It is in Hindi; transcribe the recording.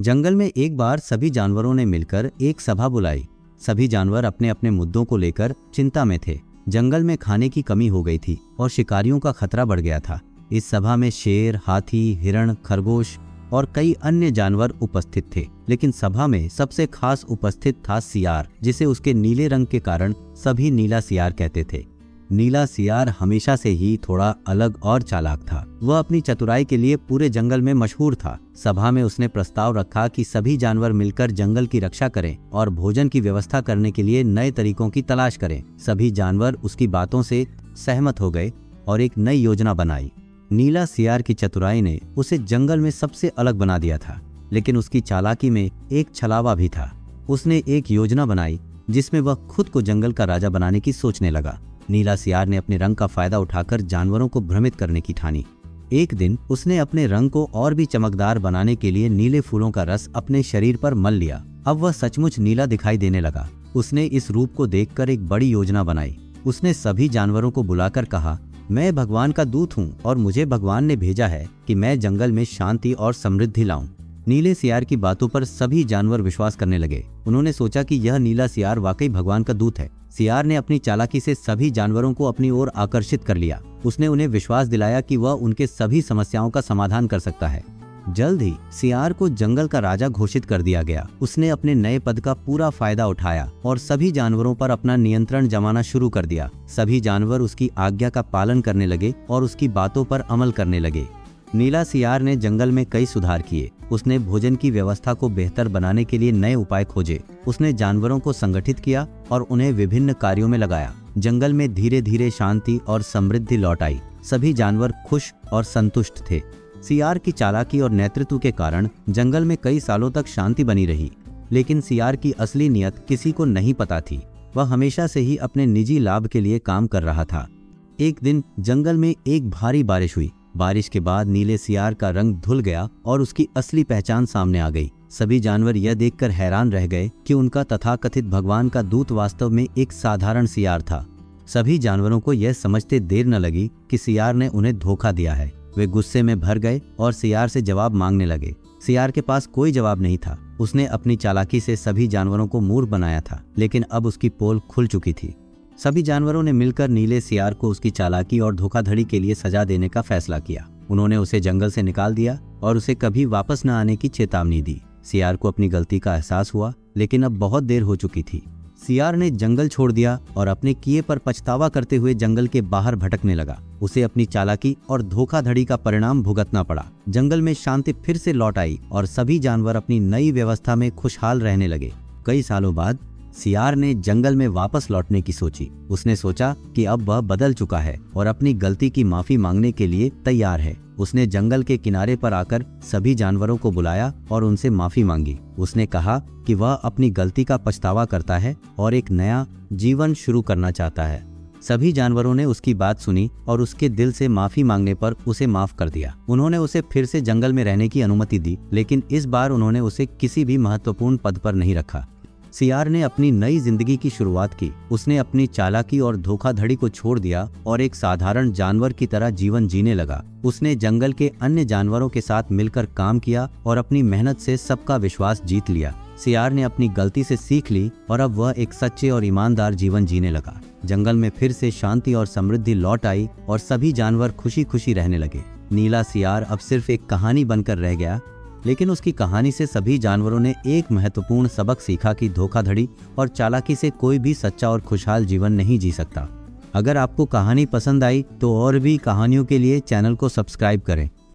जंगल में एक बार सभी जानवरों ने मिलकर एक सभा बुलाई। सभी जानवर अपने अपने मुद्दों को लेकर चिंता में थे। जंगल में खाने की कमी हो गई थी और शिकारियों का खतरा बढ़ गया था। इस सभा में शेर, हाथी, हिरण, खरगोश और कई अन्य जानवर उपस्थित थे, लेकिन सभा में सबसे खास उपस्थित था सियार, जिसे उसके नीले रंग के कारण सभी नीला सियार कहते थे। नीला सियार हमेशा से ही थोड़ा अलग और चालाक था। वह अपनी चतुराई के लिए पूरे जंगल में मशहूर था। सभा में उसने प्रस्ताव रखा कि सभी जानवर मिलकर जंगल की रक्षा करें और भोजन की व्यवस्था करने के लिए नए तरीकों की तलाश करें। सभी जानवर उसकी बातों से सहमत हो गए और एक नई योजना बनाई। नीला सियार की चतुराई ने उसे जंगल में सबसे अलग बना दिया था, लेकिन उसकी चालाकी में एक छलावा भी था। उसने एक योजना बनाई जिसमें वह खुद को जंगल का राजा बनाने की सोचने लगा। नीला सियार ने अपने रंग का फायदा उठाकर जानवरों को भ्रमित करने की ठानी। एक दिन उसने अपने रंग को और भी चमकदार बनाने के लिए नीले फूलों का रस अपने शरीर पर मल लिया। अब वह सचमुच नीला दिखाई देने लगा। उसने इस रूप को देखकर एक बड़ी योजना बनाई। उसने सभी जानवरों को बुलाकर कहा, मैं भगवान का दूत हूँ और मुझे भगवान ने भेजा है कि मैं जंगल में शांति और समृद्धि लाऊं। नीले सियार की बातों पर सभी जानवर विश्वास करने लगे। उन्होंने सोचा कि यह नीला सियार वाकई भगवान का दूत है। सियार ने अपनी चालाकी से सभी जानवरों को अपनी ओर आकर्षित कर लिया। उसने उन्हें विश्वास दिलाया कि वह उनके सभी समस्याओं का समाधान कर सकता है। जल्द ही सियार को जंगल का राजा घोषित कर दिया गया। उसने अपने नए पद का पूरा फायदा उठाया और सभी जानवरों पर अपना नियंत्रण जमाना शुरू कर दिया। सभी जानवर उसकी आज्ञा का पालन करने लगे और उसकी बातों पर अमल करने लगे। नीला सियार ने जंगल में कई सुधार किए। उसने भोजन की व्यवस्था को बेहतर बनाने के लिए नए उपाय खोजे। उसने जानवरों को संगठित किया और उन्हें विभिन्न कार्यों में लगाया। जंगल में धीरे धीरे शांति और समृद्धि लौट आई। सभी जानवर खुश और संतुष्ट थे। सियार की चालाकी और नेतृत्व के कारण जंगल में कई सालों तक शांति बनी रही, लेकिन सियार की असली नियत किसी को नहीं पता थी। वह हमेशा से ही अपने निजी लाभ के लिए काम कर रहा था। एक दिन जंगल में एक भारी बारिश हुई। बारिश के बाद नीले सियार का रंग धुल गया और उसकी असली पहचान सामने आ गई। सभी जानवर यह देखकर हैरान रह गए कि उनका तथाकथित भगवान का दूत वास्तव में एक साधारण सियार था। सभी जानवरों को यह समझते देर न लगी कि सियार ने उन्हें धोखा दिया है। वे गुस्से में भर गए और सियार से जवाब मांगने लगे। सियार के पास कोई जवाब नहीं था। उसने अपनी चालाकी से सभी जानवरों को मूर्ख बनाया था, लेकिन अब उसकी पोल खुल चुकी थी। सभी जानवरों ने मिलकर नीले सियार को उसकी चालाकी और धोखाधड़ी के लिए सजा देने का फैसला किया। उन्होंने उसे जंगल से निकाल दिया और उसे कभी वापस न आने की चेतावनी दी। सियार को अपनी गलती का एहसास हुआ, लेकिन अब बहुत देर हो चुकी थी। सियार ने जंगल छोड़ दिया और अपने किए पर पछतावा करते हुए जंगल के बाहर भटकने लगा। उसे अपनी चालाकी और धोखाधड़ी का परिणाम भुगतना पड़ा। जंगल में शांति फिर से लौट आई और सभी जानवर अपनी नई व्यवस्था में खुशहाल रहने लगे। कई सालों बाद सियार ने जंगल में वापस लौटने की सोची। उसने सोचा कि अब वह बदल चुका है और अपनी गलती की माफी मांगने के लिए तैयार है। उसने जंगल के किनारे पर आकर सभी जानवरों को बुलाया और उनसे माफी मांगी। उसने कहा कि वह अपनी गलती का पछतावा करता है और एक नया जीवन शुरू करना चाहता है। सभी जानवरों ने उसकी बात सुनी और उसके दिल से माफी मांगने पर उसे माफ कर दिया। उन्होंने उसे फिर से जंगल में रहने की अनुमति दी, लेकिन इस बार उन्होंने उसे किसी भी महत्वपूर्ण पद पर नहीं रखा। सियार ने अपनी नई जिंदगी की शुरुआत की। उसने अपनी चालाकी और धोखाधड़ी को छोड़ दिया और एक साधारण जानवर की तरह जीवन जीने लगा। उसने जंगल के अन्य जानवरों के साथ मिलकर काम किया और अपनी मेहनत से सबका विश्वास जीत लिया। सियार ने अपनी गलती से सीख ली और अब वह एक सच्चे और ईमानदार जीवन जीने लगा। जंगल में फिर से शांति और समृद्धि लौट आई और सभी जानवर खुशी खुशी रहने लगे। नीला सियार अब सिर्फ एक कहानी बनकर रह गया, लेकिन उसकी कहानी से सभी जानवरों ने एक महत्वपूर्ण सबक सीखा कि धोखाधड़ी और चालाकी से कोई भी सच्चा और खुशहाल जीवन नहीं जी सकता। अगर आपको कहानी पसंद आई तो और भी कहानियों के लिए चैनल को सब्सक्राइब करें।